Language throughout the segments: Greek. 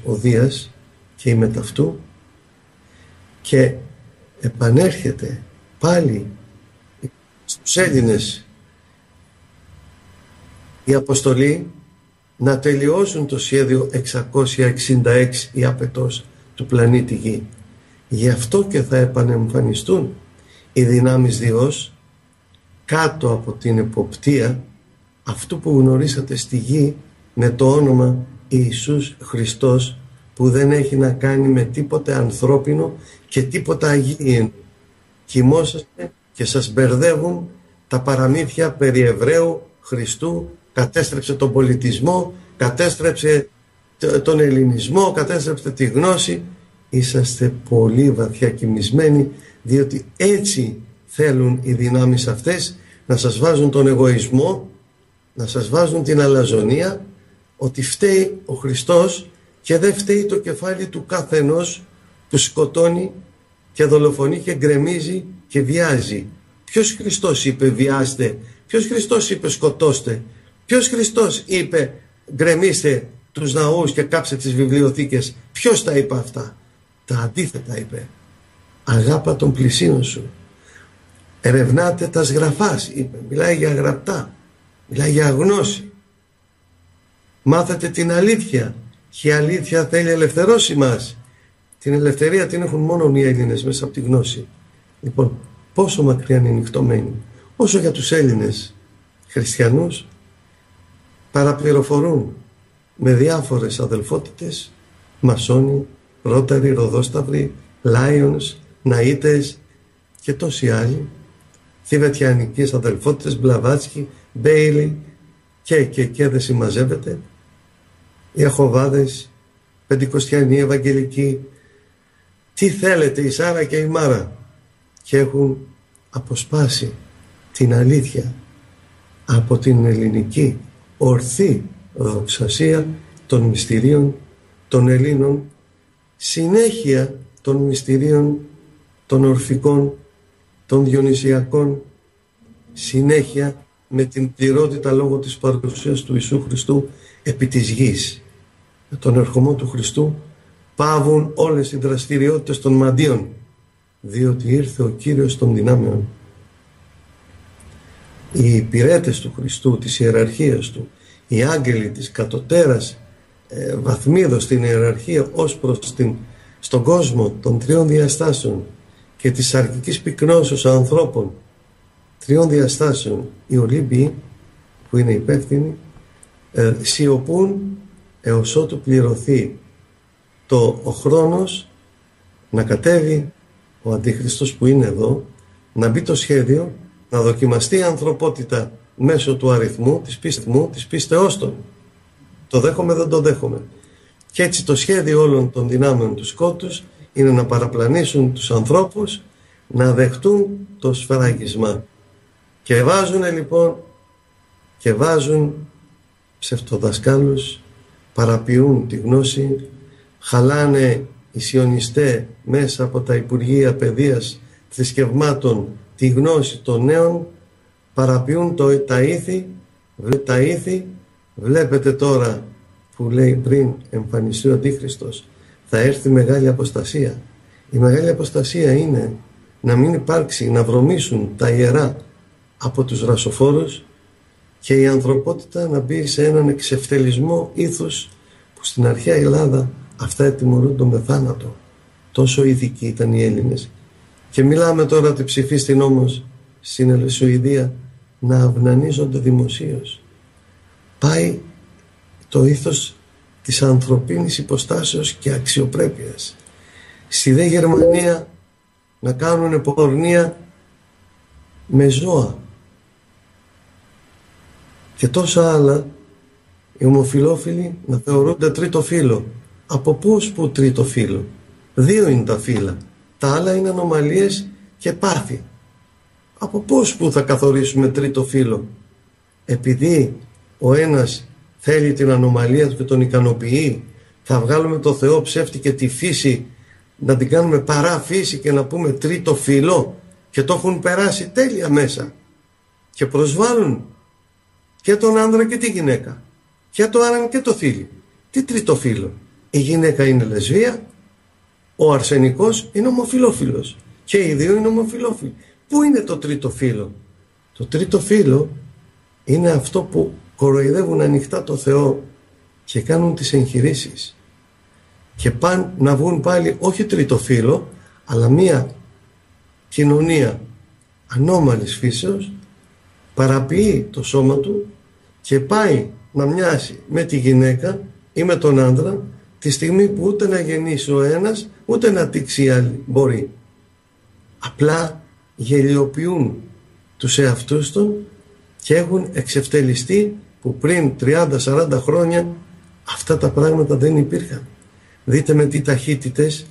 ο Δίας και η μεταυτού, και επανέρχεται πάλι στους Έλληνες η αποστολή να τελειώσουν το σχέδιο 666 η απαιτός του πλανήτη Γη. Γι' αυτό και θα επανεμφανιστούν οι δυνάμεις Διός κάτω από την εποπτεία αυτού που γνωρίσατε στη Γη με το όνομα Ιησούς Χριστός, που δεν έχει να κάνει με τίποτε ανθρώπινο και τίποτα αγίεινο. Κοιμόσαστε και σας μπερδεύουν τα παραμύθια περί Εβραίου Χριστού, κατέστρεψε τον πολιτισμό, κατέστρεψε τον ελληνισμό, κατέστρεψε τη γνώση. Είσαστε πολύ βαθιά κοιμισμένοι, διότι έτσι θέλουν οι δυνάμεις αυτές να σας βάζουν τον εγωισμό, να σας βάζουν την αλαζονία, ότι φταίει ο Χριστός και δεν φταίει το κεφάλι του καθενός που σκοτώνει και δολοφονεί και γκρεμίζει και βιάζει. Ποιος Χριστός είπε βιάστε? Ποιος Χριστός είπε σκοτώστε? Ποιος Χριστός είπε γκρεμίστε τους ναούς και κάψτε τις βιβλιοθήκες? Ποιος τα είπε αυτά? Τα αντίθετα είπε. Αγάπα τον πλησίον σου. Ερευνάτε τα σγραφάς, είπε. Μιλάει για γραπτά. Μιλάει για γνώση. Μάθατε την αλήθεια. Και η αλήθεια θέλει ελευθερώσει μας. Την ελευθερία την έχουν μόνο οι Έλληνες μέσα από τη γνώση. Λοιπόν, πόσο μακριά είναι νυχτωμένοι. Όσο για τους Έλληνες χριστιανούς, παραπληροφορούν με διάφορες αδελφότητες, μασόνοι, Ρόταροι, Ροδόσταυροι, Lions, Ναΐτες και τόσοι άλλοι, θηβετιανικές αδελφότητες, Μπλαβάτσκι, Μπέιλι και δεν συμμαζεύεται, οι Αχοβάδες, Πεντηκοστιανοί, Ευαγγελικοί, τι θέλετε, η Σάρα και η Μάρα, και έχουν αποσπάσει την αλήθεια από την ελληνική ορθή δοξασία των μυστηρίων των Ελλήνων, συνέχεια των μυστηρίων των ορφικών, των διονυσιακών, συνέχεια με την πληρότητα λόγω της παρουσίας του Ιησού Χριστού επί της γης. Με τον ερχομό του Χριστού πάβουν όλες οι δραστηριότητες των μαντίων, διότι ήρθε ο Κύριος των δυνάμεων. Οι υπηρέτες του Χριστού, της ιεραρχίας του, οι άγγελοι της κατωτέρας βαθμίδος στην ιεραρχία ως προς στον κόσμο των τριών διαστάσεων και της αρκικής πυκνώσεως ανθρώπων τριών διαστάσεων, οι Ολύμπιοι που είναι υπεύθυνοι, σιωπούν έως ότου πληρωθεί ο χρόνος να κατέβει ο Αντίχριστος που είναι εδώ, να μπει το σχέδιο, να δοκιμαστεί η ανθρωπότητα μέσω του αριθμού, της πίστεώς των. Το δέχομαι, δεν το δέχομαι. Και έτσι το σχέδιο όλων των δυνάμεων του σκότους είναι να παραπλανήσουν τους ανθρώπους, να δεχτούν το σφράγισμα. Και βάζουν λοιπόν, και βάζουν ψευτοδασκάλους, παραποιούν τη γνώση, χαλάνε οι σιωνιστές μέσα από τα Υπουργεία Παιδείας Θρησκευμάτων τη γνώση των νέων, παραποιούν τα ήθη. Βλέπετε τώρα που λέει πριν εμφανιστεί ο Αντίχριστος, θα έρθει μεγάλη αποστασία. Η μεγάλη αποστασία είναι να μην υπάρξει, να βρωμήσουν τα ιερά από τους ρασοφόρους και η ανθρωπότητα να μπει σε έναν εξευτελισμό ήθους που στην αρχαία Ελλάδα αυτά ετιμωρούνται με θάνατο. Τόσο ειδικοί ήταν οι Έλληνες. Και μιλάμε τώρα ότι ψηφίστην όμως στην Σουηδία να αυνανίζονται δημοσίως. Πάει το ήθος της ανθρωπίνης υποστάσεως και αξιοπρέπειας. Στη δε Γερμανία να κάνουν πορνεία με ζώα και τόσα άλλα. Οι ομοφυλόφιλοι να θεωρούνται τρίτο φύλο. Από πώς που τρίτο φύλο? 2 είναι τα φύλλα, τα άλλα είναι ανομαλίες και πάθη. Από πώς που θα καθορίσουμε τρίτο φύλο? Επειδή ο ένας θέλει την ανομαλία του και τον ικανοποιεί, θα βγάλουμε το Θεό ψεύτη και τη φύση να την κάνουμε παρά φύση και να πούμε τρίτο φύλο? Και το έχουν περάσει τέλεια μέσα και προσβάλλουν και τον άνδρα και τη γυναίκα και το άραν και το θήλυ. Τι τρίτο φύλο? Η γυναίκα είναι λεσβία, ο αρσενικός είναι ομοφυλόφιλος και οι δύο είναι ομοφυλόφιλοι. Πού είναι το τρίτο φύλο? Το τρίτο φύλο είναι αυτό που κοροϊδεύουν ανοιχτά το Θεό και κάνουν τις εγχειρήσεις και πάνε να βγουν πάλι όχι τρίτο φύλο, αλλά μία κοινωνία ανώμαλης φύσεως, παραποιεί το σώμα του και πάει να μοιάσει με τη γυναίκα ή με τον άντρα τη στιγμή που ούτε να γεννήσει ο ένας ούτε να τύξει η άλλη μπορεί. Απλά γελιοποιούν τους εαυτούς των και έχουν εξευτελιστεί που πριν 30-40 χρόνια αυτά τα πράγματα δεν υπήρχαν. Δείτε με τι ταχύτητες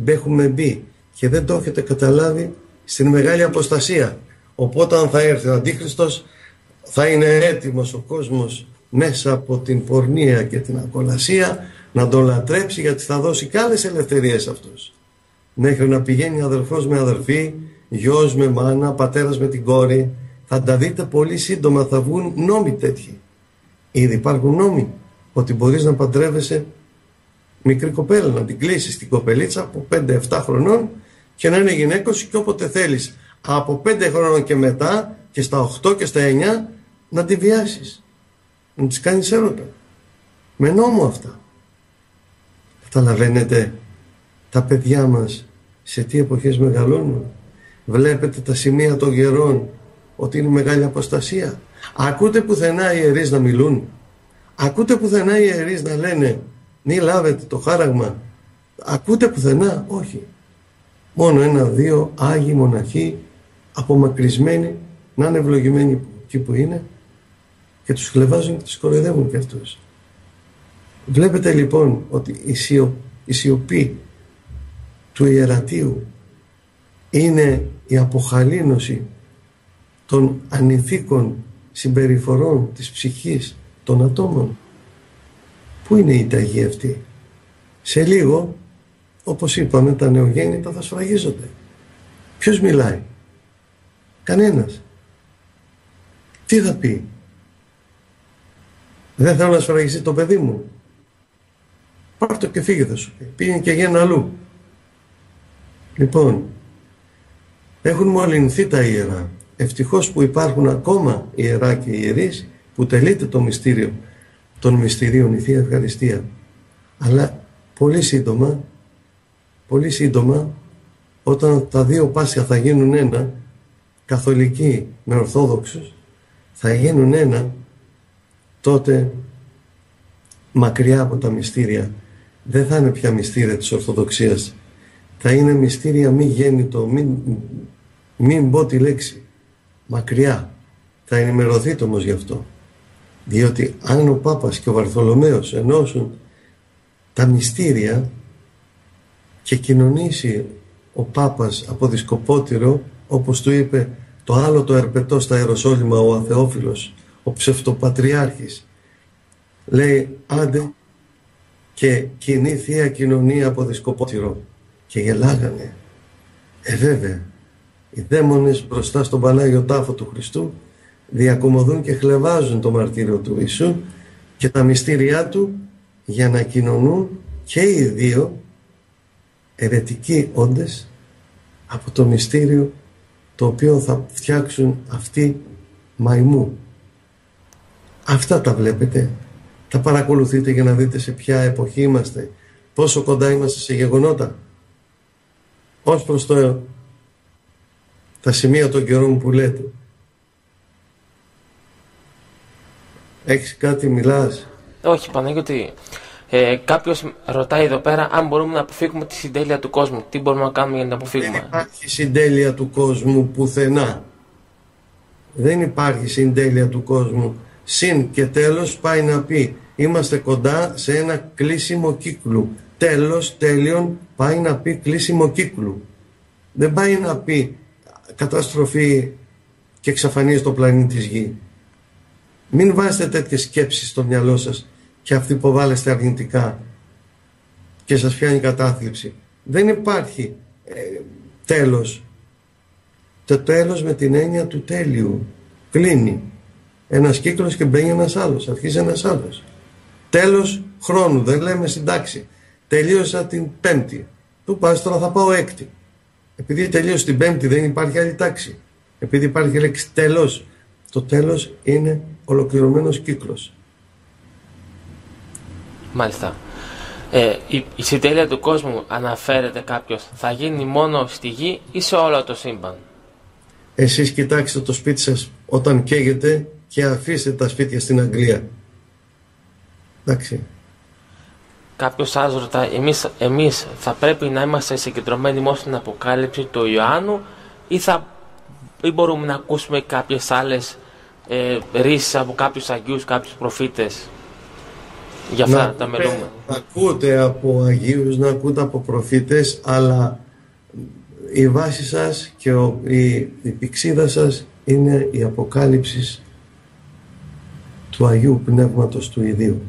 έχουμε μπει και δεν το έχετε καταλάβει στην μεγάλη αποστασία. Οπότε αν θα έρθει ο Αντίχριστος θα είναι έτοιμος ο κόσμος μέσα από την πορνεία και την ακολασία να τον λατρέψει, γιατί θα δώσει και άλλες ελευθερίες αυτούς. Μέχρι να πηγαίνει αδελφός με αδελφή, γιος με μάνα, πατέρας με την κόρη. Θα τα δείτε πολύ σύντομα, θα βγουν νόμοι τέτοιοι. Ήδη υπάρχουν νόμοι ότι μπορείς να παντρεύεσαι μικρή κοπέλα, να την κλείσεις την κοπελίτσα από 5-7 χρονών και να είναι γυναίκος και όποτε θέλεις από 5 χρονών και μετά και στα 8 και στα 9 να τη βιάσεις, να της κάνεις έρωτα. Με νόμο αυτά. Καταλαβαίνετε τα παιδιά μας σε τι εποχές μεγαλώνουν? Βλέπετε τα σημεία των γερών ότι είναι μεγάλη αποστασία? Ακούτε πουθενά οι ιερείς να μιλούν? Ακούτε πουθενά οι ιερείς να λένε μη λάβετε το χάραγμα? Ακούτε πουθενά? Όχι. Μόνο 1-2 άγιοι μοναχοί απομακρυσμένοι να είναι ευλογημένοι εκεί που είναι και τους χλεβάζουν και τους κοροϊδεύουν και αυτούς. Βλέπετε λοιπόν ότι η σιωπή του ιερατείου είναι η αποχαλήνωση των ανηθίκων συμπεριφορών της ψυχής των ατόμων. Πού είναι η ταγή αυτή? Σε λίγο, όπως είπαμε, τα νεογέννητα θα σφραγίζονται. Ποιος μιλάει? Κανένας. Τι θα πει? Δεν θέλω να σφραγιστεί το παιδί μου. Πάρ' το και φύγε, θα σου πει. Πήγαινε και γέννα αλλού. Λοιπόν, έχουν μολυνθεί τα ιερά. Ευτυχώς που υπάρχουν ακόμα ιερά και ιερείς που τελείται το μυστήριο των μυστηρίων, η Θεία Ευχαριστία. Αλλά πολύ σύντομα, όταν τα δύο Πάσχα θα γίνουν ένα, καθολικοί με ορθόδοξους, θα γίνουν ένα, τότε μακριά από τα μυστήρια δεν θα είναι πια μυστήρια της Ορθοδοξίας, θα είναι μυστήρια μη γέννητο, μην πω τη λέξη, μακριά. Θα ενημερωθείτε όμως γι' αυτό, διότι αν ο Πάπας και ο Βαρθολομαίος ενώσουν τα μυστήρια και κοινωνήσει ο Πάπας από δισκοπότηρο, όπως του είπε το άλλο το ερπετό στα Ιεροσόλυμα ο Αθεόφιλος, ο ψευτοπατριάρχης, λέει άντε και κοινή Θεία Κοινωνία από δισκοπότηρο, και γελάγανε. Βέβαια, οι δαίμονες μπροστά στον Πανάγιο Τάφο του Χριστού διακομωδούν και χλεβάζουν το μαρτύριο του Ιησού και τα μυστήριά του για να κοινωνούν και οι δύο αιρετικοί όντες από το μυστήριο το οποίο θα φτιάξουν αυτοί μαϊμού. Αυτά τα βλέπετε, τα παρακολουθείτε για να δείτε σε ποια εποχή είμαστε, πόσο κοντά είμαστε σε γεγονότα. Ως προς τα σημεία των καιρών που λέτε. Έχεις κάτι, μιλάς? Όχι, Παναγιώτη. Κάποιος ρωτάει εδώ πέρα αν μπορούμε να αποφύγουμε τη συντέλεια του κόσμου. Τι μπορούμε να κάνουμε για να την αποφύγουμε? Δεν υπάρχει συντέλεια του κόσμου πουθενά. Δεν υπάρχει συντέλεια του κόσμου. Συν και τέλος πάει να πει είμαστε κοντά σε ένα κλείσιμο κύκλου. Τέλος, τέλειον πάει να πει κλείσιμο κύκλου. Δεν πάει να πει καταστροφή και εξαφανίζει το πλανήτη της Γη. Μην βάζετε τέτοιες σκέψεις στο μυαλό σας και αυτοί που βάλεστε αρνητικά και σας πιάνει κατάθλιψη. Δεν υπάρχει τέλος. Το τέλος με την έννοια του τέλειου. Κλείνει ένας κύκλος και μπαίνει ένας άλλος, αρχίζει ένας άλλος. Τέλος χρόνου, δεν λέμε στην τάξη. Τελείωσα την Πέμπτη. Του πας τώρα θα πάω Έκτη. Επειδή τελείωσε την Πέμπτη δεν υπάρχει άλλη τάξη. Επειδή υπάρχει λέξη τέλος. Το τέλος είναι ολοκληρωμένος κύκλος. Μάλιστα. Η συντέλεια του κόσμου, αναφέρεται κάποιος, θα γίνει μόνο στη γη ή σε όλο το σύμπαν? Εσείς κοιτάξτε το σπίτι σας όταν καίγεται και αφήστε τα σπίτια στην Αγγλία. Εντάξει. Κάποιος άλλος ρωτάει, εμείς θα πρέπει να είμαστε συγκεντρωμένοι μόνο στην Αποκάλυψη του Ιωάννου ή μπορούμε να ακούσουμε κάποιες άλλες ρίσεις από κάποιους Αγίους, κάποιους προφήτες? Για αυτά τα μελούμε. Να ακούτε από Αγίους, να ακούτε από προφήτες, αλλά η βάση σας και η πηξίδα σας είναι η Αποκάλυψη του Αγίου Πνεύματος του Ιδίου.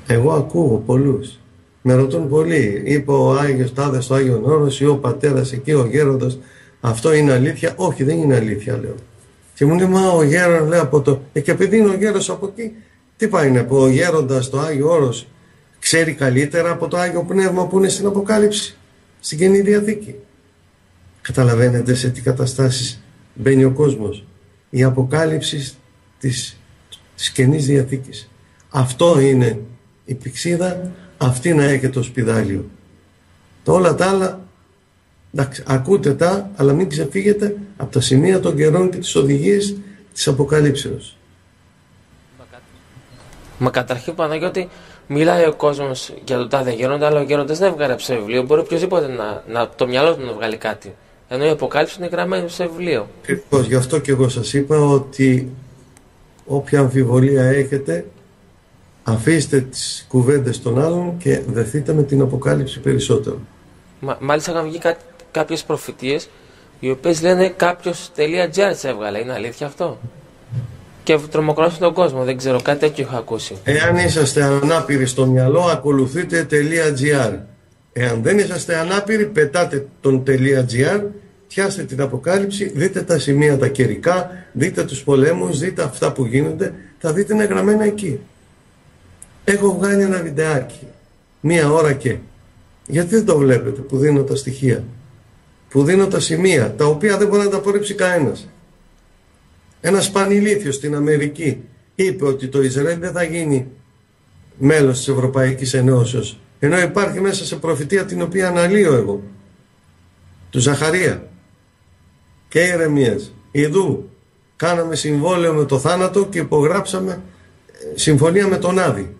Εγώ ακούω πολλούς. Με ρωτούν πολλοί. Είπε ο Άγιος Τάδε στο Άγιον Όρος ή ο πατέρας εκεί, ο γέροντας. Αυτό είναι αλήθεια? Όχι, δεν είναι αλήθεια, λέω. Και μου λέει, μα ο γέροντας, λέει, από το... και επειδή είναι ο γέρος από εκεί, τι πάει να πω, ο γέροντας στο Άγιο Όρος ξέρει καλύτερα από το Άγιο Πνεύμα που είναι στην Αποκάλυψη, στην Καινή Διαθήκη? Καταλαβαίνετε σε τι καταστάσεις μπαίνει ο κόσμος? Η Αποκάλυψη της Καινής Διαθήκης. Αυτό είναι η πηξίδα, αυτή να έχει το σπιδάλιο. Όλα τα άλλα, εντάξει, ακούτε τα, αλλά μην ξεφύγετε από τα σημεία των καιρών και τις οδηγίες της Αποκαλύψεως. Μα καταρχήν, Παναγιώτη, μιλάει ο κόσμος για τον τάδε γέροντα, αλλά ο γέροντας δεν έβγαλε βιβλίο. Μπορεί οποιοδήποτε να το μυαλό του να βγάλει κάτι. Ενώ η Αποκάλυψη είναι γραμμένη σε βιβλίο. Ακριβώς, γι' αυτό και εγώ σας είπα ότι όποια αμφιβολία έχετε, αφήστε τις κουβέντες των άλλων και δεθείτε με την Αποκάλυψη περισσότερο. Μάλιστα είχαν βγει κάποιες προφητείες οι οποίες λένε κάποιος.gr έβγαλε. Είναι αλήθεια αυτό? Και τρομοκράτησε τον κόσμο, δεν ξέρω, κάτι τέτοιο είχα ακούσει. Εάν είσαστε ανάπηροι στο μυαλό, ακολουθείτε .gr. Εάν δεν είσαστε ανάπηροι, πετάτε τον .gr, πιάστε την Αποκάλυψη, δείτε τα σημεία τα καιρικά, δείτε τους πολέμους, δείτε αυτά που γίνονται, θα δείτε είναι γραμμένα εκεί. Έχω βγάλει ένα βιντεάκι, 1 ώρα και. Γιατί δεν το βλέπετε που δίνω τα στοιχεία, που δίνω τα σημεία, τα οποία δεν μπορεί να τα απορρίψει κανένας. Ένας πανηλήθιος στην Αμερική είπε ότι το Ισραήλ δεν θα γίνει μέλος της Ευρωπαϊκής Ενώσεως, ενώ υπάρχει μέσα σε προφητεία την οποία αναλύω εγώ, του Ζαχαρία και Ιερεμίας. Ιδού κάναμε συμβόλαιο με το θάνατο και υπογράψαμε συμφωνία με τον Άδη.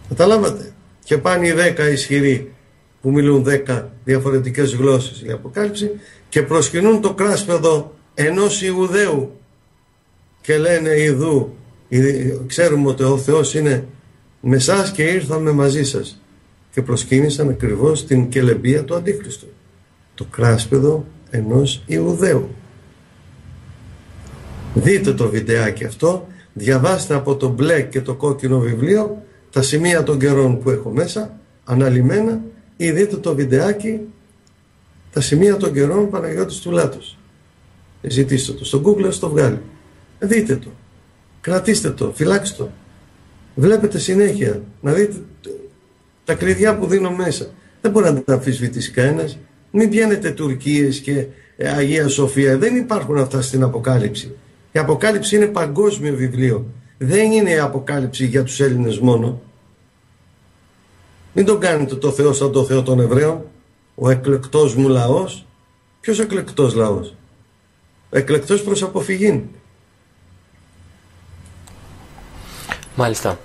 Καταλάβατε? Και πάνε οι 10 ισχυροί που μιλούν 10 διαφορετικές γλώσσες, η Αποκάλυψη, και προσκυνούν το κράσπεδο ενός Ιουδαίου και λένε, Ιδού, ξέρουμε ότι ο Θεός είναι με σας και ήρθαμε μαζί σας. Και προσκύνησαν ακριβώς την κελεμπία του Αντίχριστου, το κράσπεδο ενός Ιουδαίου. Δείτε το βιντεάκι αυτό, διαβάστε από το μπλε και το κόκκινο βιβλίο τα σημεία των καιρών που έχω μέσα, αναλυμένα, ή δείτε το βιντεάκι τα σημεία των καιρών Παναγιώτης του Λάτους. Ζητήστε το στο Google, στο βγάλει. Δείτε το, κρατήστε το, φυλάξτε το. Βλέπετε συνέχεια, να δείτε τα κλειδιά που δίνω μέσα. Δεν μπορεί να τα αμφισβητήσει κανένας. Μην βγαίνετε Τουρκίες και Αγία Σοφία. Δεν υπάρχουν αυτά στην Αποκάλυψη. Η Αποκάλυψη είναι παγκόσμιο βιβλίο. Δεν είναι η Αποκάλυψη για τους Έλληνες μόνο. Μην τον κάνετε το Θεό σαν το Θεό των Εβραίων. Ο εκλεκτός μου λαός. Ποιος εκλεκτός λαός? Εκλεκτός προς αποφυγή. Μάλιστα.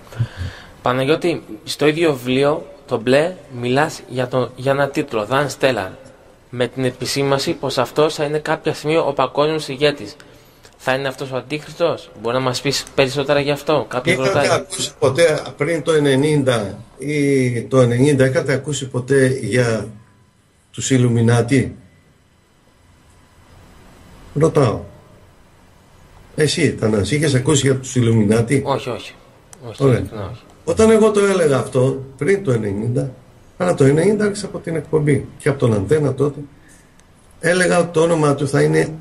Παναγιώτη, στο ίδιο βιβλίο, το μπλε, μιλάς για ένα τίτλο, Dan Stellar, με την επισήμαση πως αυτός θα είναι κάποια στιγμή ο παγκόσμιος ηγέτης. Θα είναι αυτός ο Αντίχριστος? Μπορεί να μας πεις περισσότερα γι' αυτό? Είχατε ακούσει ποτέ πριν το 90 ή το 90, είχατε ακούσει ποτέ για τους Ιλουμινάτι? Ρωτάω. Εσύ, Θανάση, είχες ακούσει για τους Ιλουμινάτι? Όχι. Ωραία. Όταν εγώ το έλεγα αυτό, πριν το 90, αλλά το 90 άρχισα από την εκπομπή και από τον Αντένα τότε, έλεγα ότι το όνομα του θα είναι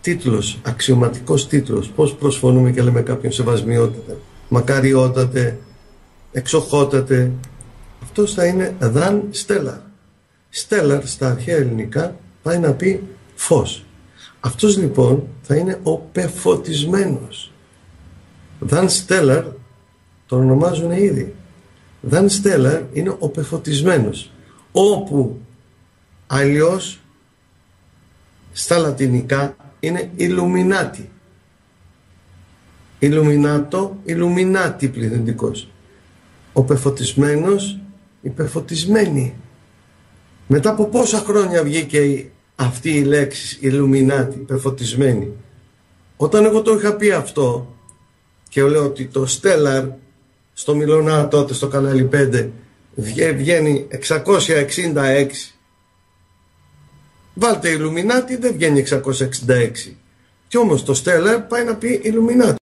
τίτλος, αξιωματικός τίτλος. Πώς προσφωνούμε και λέμε κάποιον σεβασμιότητα. μακαριότατε, εξοχότατε. Αυτός θα είναι δαν στέλλαρ. Στέλλαρ στα αρχαία ελληνικά πάει να πει φως. Αυτός λοιπόν θα είναι ο πεφωτισμένος. Δαν στέλλαρ τον ονομάζουν ήδη. Δαν στέλλαρ είναι ο πεφωτισμένος. Όπου αλλιώς στα λατινικά είναι Illuminati. Illuminato, Illuminati πληθυντικός. Ο πεφωτισμένος, η πεφωτισμένη. Μετά από πόσα χρόνια βγήκε αυτή η λέξη Illuminati, πεφωτισμένη. Όταν εγώ το είχα πει αυτό και λέω ότι το Stellar στο Μιλωνά τότε στο κανάλι 5 βγαίνει 666, βάλτε Illuminati δεν βγαίνει 666. Κι όμως το Stellar πάει να πει Illuminati.